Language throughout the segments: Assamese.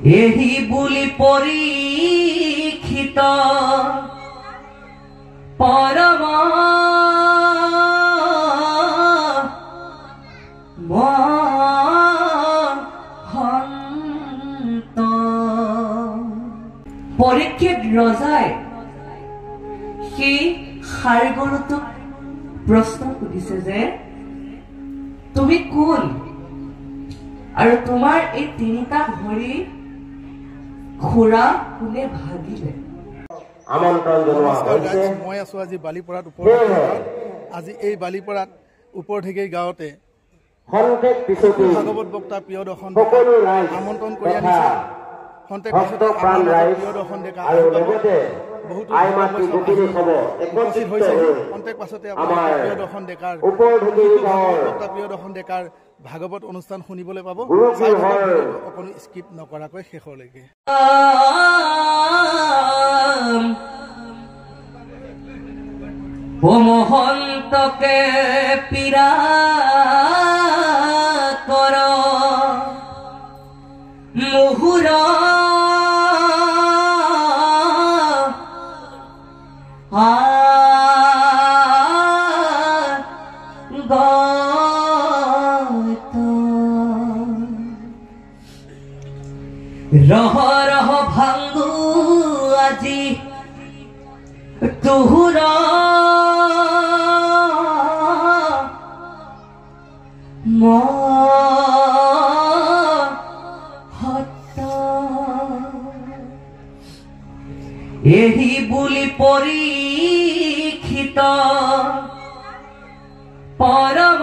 এহি বুলি পৰীক্ষিত পৰম মহন্ত। পৰীক্ষিত ৰজাই সেই ষাঁড়গৰুটোক প্ৰশ্ন সুধিছে যে তুমি কোন আৰু তোমাৰ এই তিনিটা ভৰি খুৰা কোনে ভাগিলে? আমন্ত্ৰণ জনোৱা হৈছে। মই আছো আজি বালিপৰাত ওপৰত। আজি এই বালিপৰাত ওপৰঠেগেই গাঁৱতে ভাগৱত বক্তা প্ৰিয় দৰ্শন আমন্ত্ৰণ কৰি আনিছে। খন্তেক পিছতে প্ৰিয় দৰ্শন ডেকা বহুতো উপস্থিত হৈছে। খন্তেক পাছতে প্ৰিয় দৰ্শন ডেকাৰ প্ৰিয় দৰ্শন ডেকাৰ ভাগৱত অনুষ্ঠান শুনিবলৈ পাব। অকণো স্কিপ নকৰাকৈ শেষলৈকে। ও মহন্তকে পীড়া কৰ মুহুৰ ৰহ ৰহ ভাঙ্গু আজি তুহুৰ এহি বুলি পৰীক্ষিত পৰম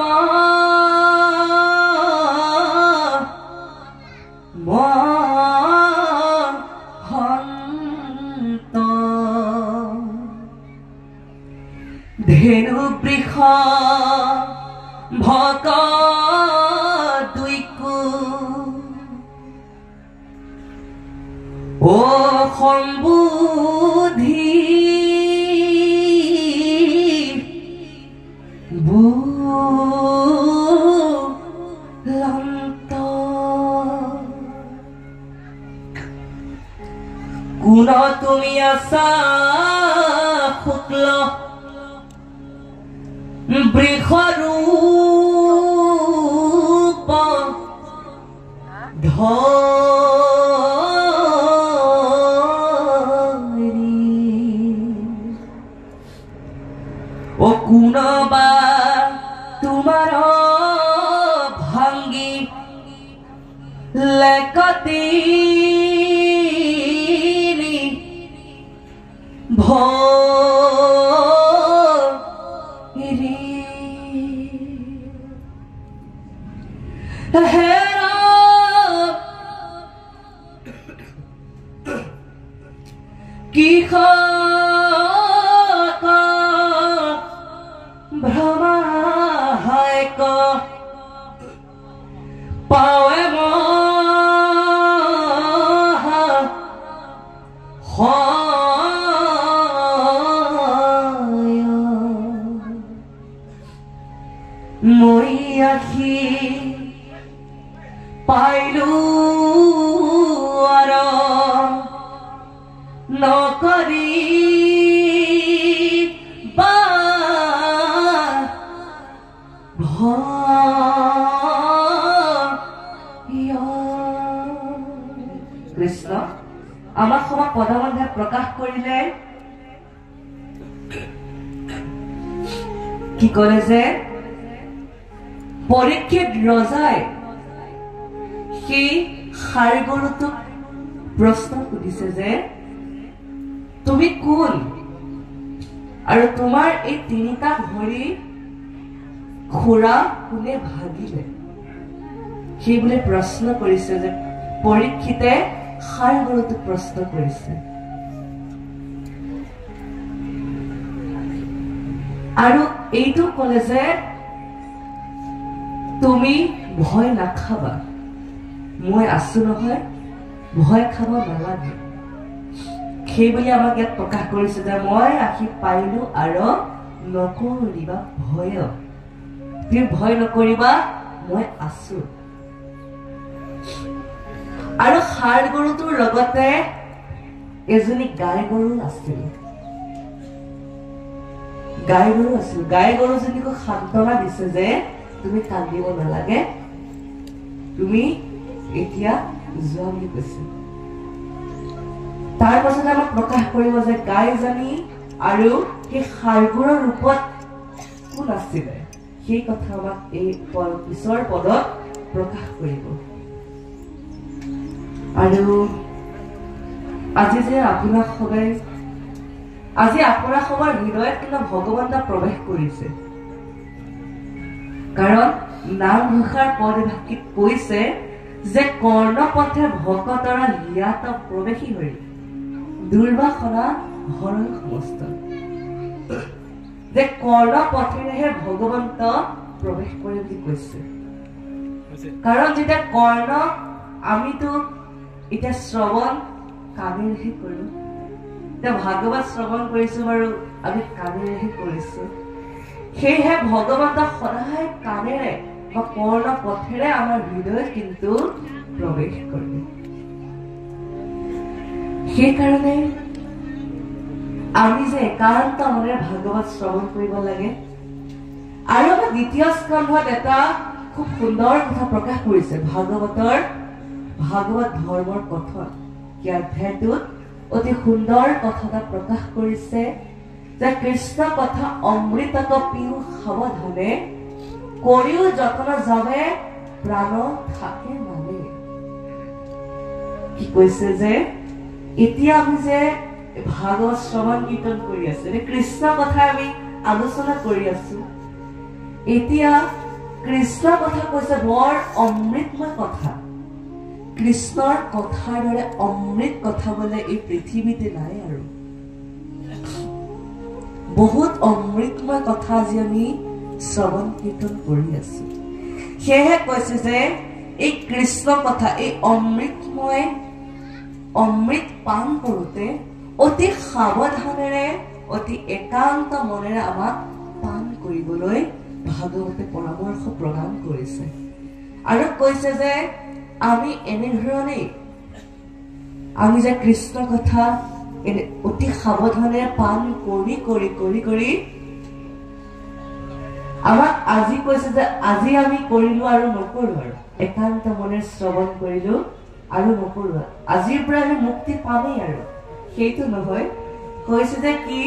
মহন্ত। ধেনু বৃষ ভক দুইকু ও সম্বুধি বুলন্ত। কোন তুমি আছা শুক্ল বৃষৰূপ ও কোনবা তোমাৰ ভাঙ্গি লেকতি ভৰি হেৰা কিষ ভ্ৰমা হায়ক পাৱে মই আখি পাইলো আৰু নকৰি বা কৃষ্ণ আমাৰ সভা পদবন্ধে প্ৰকাশ কৰিলে কি কৰে যে পৰীক্ষিত ৰজাই সেই ষাঁড়গৰুটোক প্ৰশ্ন সুধিছে যে তুমি কোন আৰু তোমাৰ এই তিনিটা ভৰি খুৰা কোনে ভাগিলে? সেই বুলি প্ৰশ্ন কৰিছে যে পৰীক্ষিতে ষাঁড়গৰুটোক প্ৰশ্ন কৰিছে। আৰু এইটো ক'লে যে তুমি ভয় নাখাবা, মই আছো নহয়, ভয় খাব নালাগে। সেইবুলি আমাক ইয়াত প্ৰকাশ কৰিছে যে মই আহি পাইলো আৰু নকৰিবা ভয়, তুমি ভয় নকৰিবা, মই আছো। আৰু ষাঁড় গৰুটোৰ লগতে এজনী গাই গৰু আছিল। গাই গৰুজনীকো সান্তনা দিছে যে তুমি কান্দিব নালাগে, তুমি এতিয়া যোৱা বুলি কৈছে। তাৰ পাছতে আমাক প্ৰকাশ কৰিব যে গাইজনী আৰু সেই ষাঁড়বোৰৰ ৰূপত কোন আছিলে, সেই কথা আমাক এই পিছৰ পদত প্ৰকাশ কৰিব। আৰু আজি যে আপোনাৰ সবাই হৃদয়ত কিন্তু ভগৱন্ত প্ৰৱেশ কৰিছে, কাৰণ নামঘোষাৰ পদভাষীত কৈছে যে কৰ্ণপথে ভকতৰ হিয়াত প্ৰৱেশী হৈ দুৰ্বাসনা হৰণ সমস্ত, যে কৰ্ণপথেৰেহে ভগৱন্ত প্ৰৱেশ কৰে বুলি কৈছে। কাৰণ যেতিয়া কৰ্ণ আমিতো এতিয়া শ্ৰৱণ কাণেৰেহে কৰো, এতিয়া ভাগৱত শ্ৰৱণ কৰিছো বাৰু আমি কাণেৰেহে কৰিছো, সেয়েহে ভগৱন্ত সদায় কাণেৰে বা কৰ্ণপথেৰে আমাৰ হৃদয়ত কিন্তু প্ৰৱেশ কৰে। সেইকাৰণে আমি যে একান্ত মনেৰে ভাগৱত শ্ৰৱণ কৰিব লাগে। আৰু আমাৰ দ্বিতীয় স্কন্ধত এটা খুব সুন্দৰ কথা প্ৰকাশ কৰিছে ভাগৱত ধৰ্মৰ কথন। এই অধ্যায়টোত অতি সুন্দৰ কথা এটা প্ৰকাশ কৰিছে যে কৃষ্ণ কথা অমৃতক পিউ সাৱধানে কৰিও যতন যাবে প্ৰাণ থাকে মানে। কি কৈছে যে এতিয়া আমি যে ভাগৱত শ্ৰৱণ কীৰ্তন কৰি আছো, কৃষ্ণ কথা আমি আলোচনা কৰি আছো, এতিয়া কৃষ্ণ কথা কৈছে বৰ অমৃতময় কথা। কৃষ্ণৰ কথাৰ দৰে অমৃত কথা বোলে এই পৃথিৱীতে নাই। আৰু বহুত অমৃতময় কথা আজি আমি শ্ৰৱণ কীৰ্তন কৰি আছো। সেয়েহে কৈছে যে এই কৃষ্ণ কথা, এই অমৃত পান কৰোঁতে অতি সাৱধানেৰে অতি একান্ত মনেৰে আমাক পান কৰিবলৈ ভাগৱতে পৰামৰ্শ প্ৰদান কৰিছে। আৰু কৈছে যে আমি এনেধৰণেই আমি যে কৃষ্ণ কথা অতি সাৱধানেৰে পান কৰি কৰি কৰি কৰি আমাক আজি কৈছে যে আজি আমি কৰিলো আৰু নকৰো, আৰু একান্ত মনে শ্ৰৱণ কৰিলো আৰু নকৰো, আজিৰ পৰা আমি মুক্তি পামেই। আৰু সেইটো নহয়, কৈছে যে কি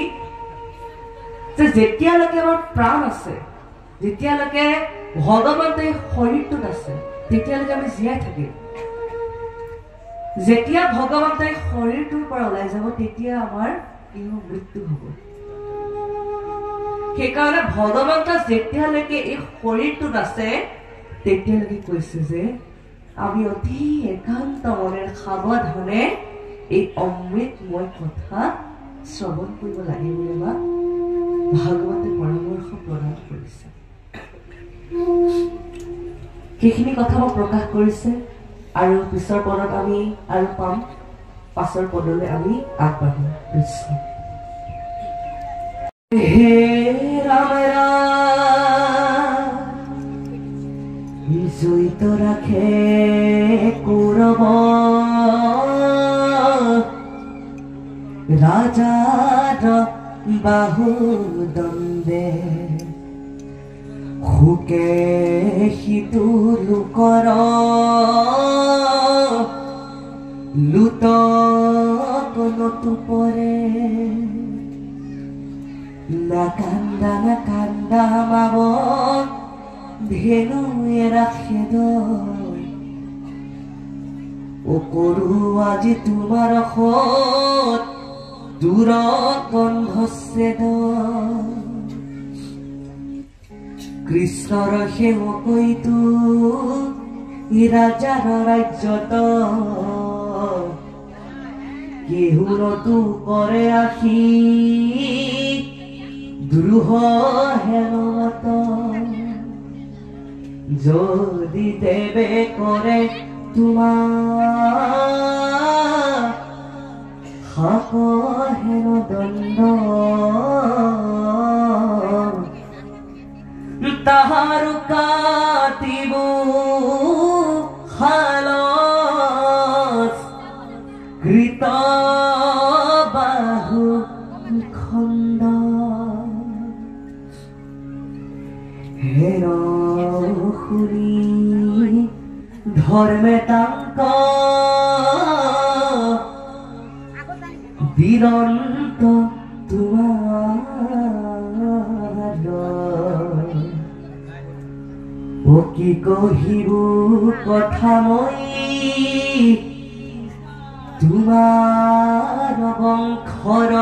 যে যেতিয়ালৈকে আমাৰ প্ৰাণ আছে, যেতিয়ালৈকে ভগৱন্ত এই শৰীৰটোত আছে, তেতিয়ালৈকে আমি জীয়াই থাকিম। যেতিয়া ভগৱন্ত এই শৰীৰটোৰ পৰা ওলাই যাব তেতিয়া আমাৰ মৃত্যু হব। সেইকাৰণে ভগৱন্ত যেতিয়ালৈকে এই শৰীৰটোত আছে তেতিয়ালৈকে কৈছে যে আমি অতি একান্ত মনেৰে সাৱধানে এই অমৃতময় কথা শ্ৰৱণ কৰিব লাগে বুলি আমাক ভাগৱতে পৰামৰ্শ প্ৰদান কৰিছে। সেইখিনি কথা প্ৰকাশ কৰিছে। আৰু পিছৰ পদত আমি আৰু পাম, পাছৰ পদলৈ আমি আগবাঢ়িম। কৃষ্ণ হে ৰাম জড়িত ৰাখে কৌৰৱ ৰাজাৰ বাহুদণ্ডে সুকে সিটো লোকৰ লুট কলতো পৰে নাকান্দা মাব ধেনু ৰাখে ও কৰো আজি তোমাৰ সত দূৰ কণ্ঠছেদ কৃষ্ণৰ সেৱকৈতো ৰাজাৰ ৰাজ্যত কেহুৰতো কৰে আশী দ্ৰোহ হেনত যদি দেৱে কৰে তোমাৰ শাক হেন দণ্ড তাহাৰু কাটিব খাল কৃত বাহু খণ্ড হেন শুনি ধৰ্মে তাংক দিৰন্ত তোমাৰ কি কহিব কথা মই তোমাৰ বংশৰ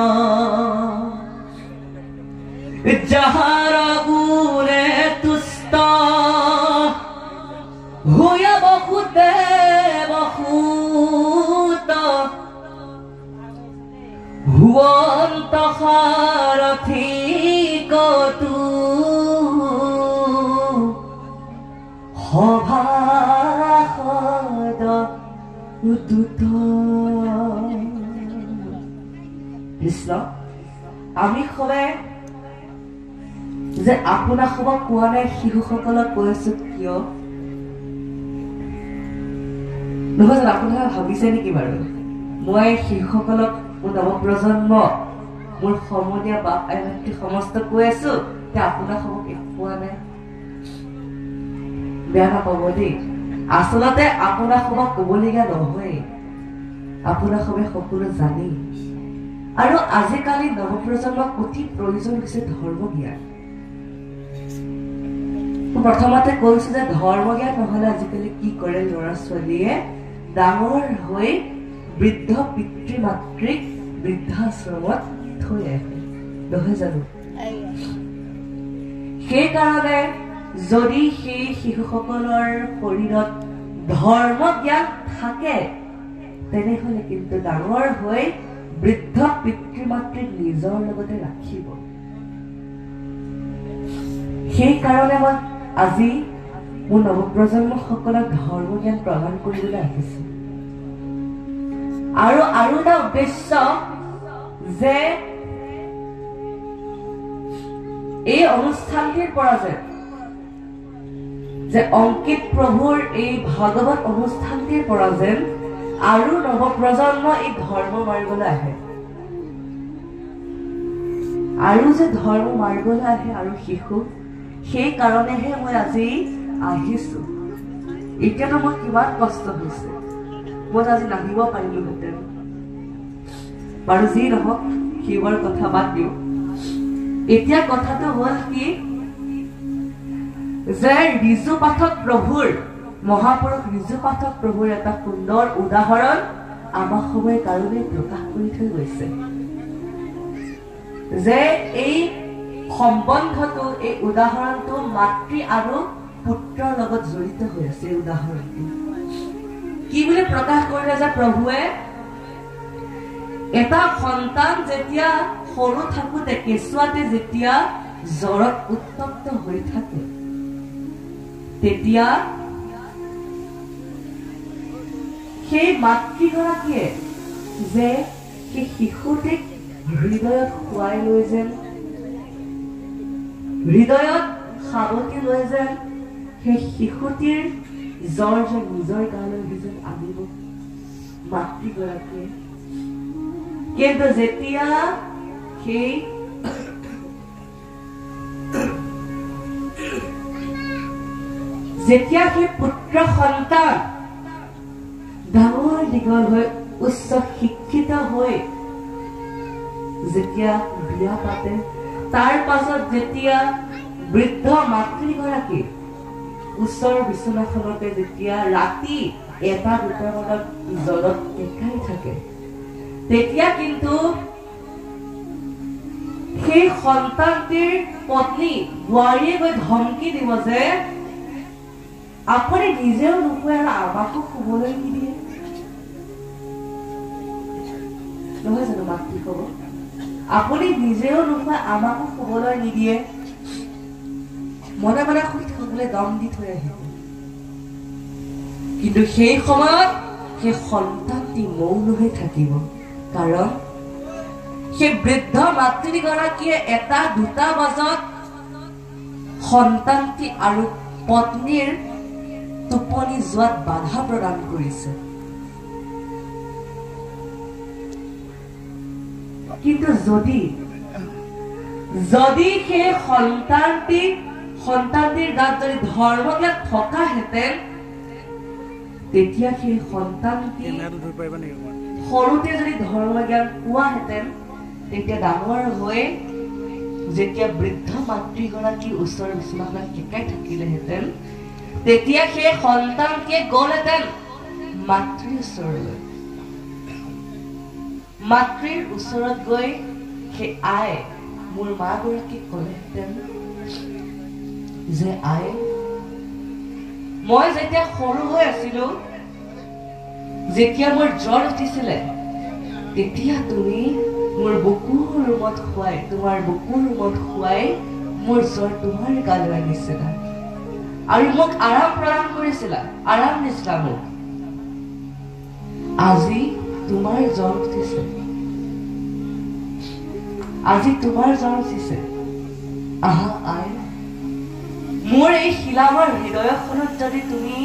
যাহাৰ গুণে তুষ্ট হৈ বহুতে বহুত হুৱন্ত সাৰথি কতু সভাসদ উদ্যুত কৃষ্ণ আমি সবে যে আপোনাক সবক কোৱা নাই শিশুসকলক কৈ আছো কিয় নহয় জানো আপোনালোকে ভাবিছে নেকি বাৰু মই শিশুসকলক মোৰ নৱপ্ৰজন্ম মোৰ সমনীয়া বাপ আই ভাতৃ সমস্ত কৈ আছো যে আপোনাক সবক একো কোৱা নাই বেয়া নাপাব দেই আচলতে আপোনাক সবক ক'বলগীয়া নহয় আপোনাক সবে সকলো জানেই আৰু আজিকালি নৱপ্ৰজন্মক অতি প্ৰয়োজন হৈছে ধৰ্ম জ্ঞান প্ৰথমতে কৈছো যে ধৰ্ম জ্ঞান নহলে আজিকালি কি কৰে ল'ৰা ছোৱালীয়ে ডাঙৰ হৈ বৃদ্ধ পিতৃ মাতৃক বৃদ্ধাশ্ৰমত থৈ আহে নহয় জানো সেইকাৰণে যদি সেই শিশুসকলৰ শৰীৰত ধৰ্ম জ্ঞান থাকে তেনেহলে কিন্তু ডাঙৰ হৈ বৃদ্ধ পিতৃ মাতৃক নিজৰ লগতে ৰাখিব সেইকাৰণে মই আজি মোৰ নৱপ্ৰজন্মসকলক ধৰ্ম জ্ঞান প্ৰদান কৰিবলৈ আহিছো আৰু এটা উদ্দেশ্য যে এই অনুষ্ঠানটিৰ পৰা যে অংকিত প্ৰভুৰ এই ভাগৱত অনুষ্ঠানটিৰ পৰা যেন আৰু নৱপ্ৰজন্ম এই ধৰ্ম মাৰিবলৈ আহে আৰু যে ধৰ্ম মাৰিবলৈ আহে আৰু শিশু সেই কাৰণেহে মই আজি আহিছো এতিয়াতো মই কিমান কষ্ট হৈছে মই আজি নাহিব পাৰিলোহেঁতেন বাৰু যি নহওক সেইবোৰ কথা বাদ দিওঁ এতিয়া কথাটো হ'ল কি যে ৰিজু পাঠক প্ৰভুৰ মহাপুৰুষ ৰিজু পাঠক প্ৰভুৰ এটা সুন্দৰ উদাহৰণ আমাৰ সবৰে কাৰণে প্ৰকাশ কৰি থৈ গৈছে যে এই সম্বন্ধটো এই উদাহৰণটো মাতৃ আৰু পুত্ৰৰ লগত জড়িত হৈ আছে উদাহৰণটো কি বুলি প্ৰকাশ কৰিলে যে প্ৰভুৱে এটা সন্তান যেতিয়া সৰু থাকোতে কেঁচুৱাতে যেতিয়া জ্বৰত উত্তপ্ত হৈ থাকে তেতিয়া সেই মাতৃগৰাকীয়ে যে সেই শিশুটিক হৃদয়ত শুৱাই লৈ যেন হৃদয়ত সাৱটি লৈ যেন সেই শিশুটিৰ জ্বৰ যে নিজৰ গালৈ যেন আনিব মাতৃগৰাকীয়ে কিন্তু যেতিয়া সেই পুত্ৰ সন্তান ডাঙৰ দীঘল হৈ উচ্চ শিক্ষিত হৈ যেতিয়া বিয়া পাতে তাৰ পাছত যেতিয়া বৃদ্ধ মাতৃগৰাকী ওচৰৰ বিচনাখনতে যেতিয়া ৰাতি 1-2 বজাত জ্বৰত একাই থাকে তেতিয়া কিন্তু সেই সন্তানটিৰ পত্নী বোৱাৰীয়ে গৈ ধমকি দিব যে আপুনি নিজেও নুশুৱে আৰু আমাকো শুবলৈ নিদিয়ে নহয় জানো মাতৃ কব আপুনি নিজেও নুশুৱে আমাকো শুবলৈ নিদিয়ে মনে মনে শুই থাকিবলৈ দম দি থৈ আহিব কিন্তু সেই সময়ত সেই সন্তানটি মৌন হৈ থাকিব কাৰণ সেই বৃদ্ধ মাতৃগৰাকীয়ে 1-2 বজাত সন্তানটি আৰু পত্নীৰ টোপনি যোৱাত বাধা প্ৰদান কৰিছে কিন্তু যদি সেই সন্তানটিৰ গাত যদি ধৰ্মজ্ঞান থকাহেঁতেন তেতিয়া সেই সন্তানটি সৰুতে যদি ধৰ্মজ্ঞান পোৱাহেঁতেন তেতিয়া ডাঙৰ হৈ যেতিয়া বৃদ্ধ মাতৃগৰাকীৰ ওচৰৰ বিচনাখনত কেঁকাই থাকিলেহেঁতেন তেতিয়া সেই সন্তানটিয়ে গ'লহেঁতেন মাতৃৰ ওচৰলৈ। মাতৃৰ ওচৰত গৈ সেই আই মোৰ মাগৰাকীক ক'লেহেঁতেন যে আই মই যেতিয়া সৰু হৈ আছিলো যেতিয়া মোৰ জ্বৰ উঠিছিলে তেতিয়া তুমি মোৰ বুকুৰ ৰুমত শুৱাই মোৰ জ্বৰ তোমাৰ গালৈ আনিছিলা আৰু মোক আৰাম প্ৰদান কৰিছিলা, আৰাম দিছিলা মোক। আজি তোমাৰ জ্বৰ উঠিছে, আহা আই মোৰ এই শিলামৰ হৃদয়খনত যদি তুমি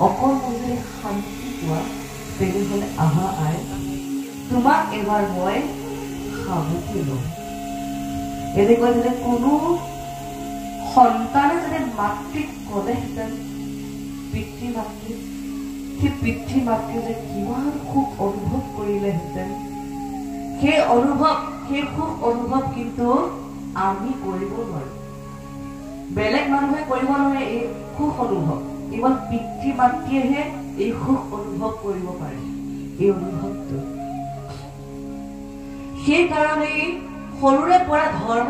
অকণমানে শান্তি পোৱা তেনেহ'লে আহা আই তোমাক এবাৰ মই সামুকি লম। এনেকৈ যদি কোনো সন্তানে যদি মাতৃক ক'লেহেঁতেন পিতৃ মাতৃ যে কিমান সুখ অনুভৱ কৰিলেহেঁতেন সেই সুখ অনুভৱ কিন্তু আমি কৰিব নোৱাৰো, বেলেগ মানুহে কৰিব নোৱাৰে। এই সুখ অনুভৱ কেৱল পিতৃ মাতৃয়েহে এই সুখ অনুভৱ কৰিব পাৰে, এই অনুভৱটো। সেইকাৰণে সৰুৰে পৰা ধৰ্ম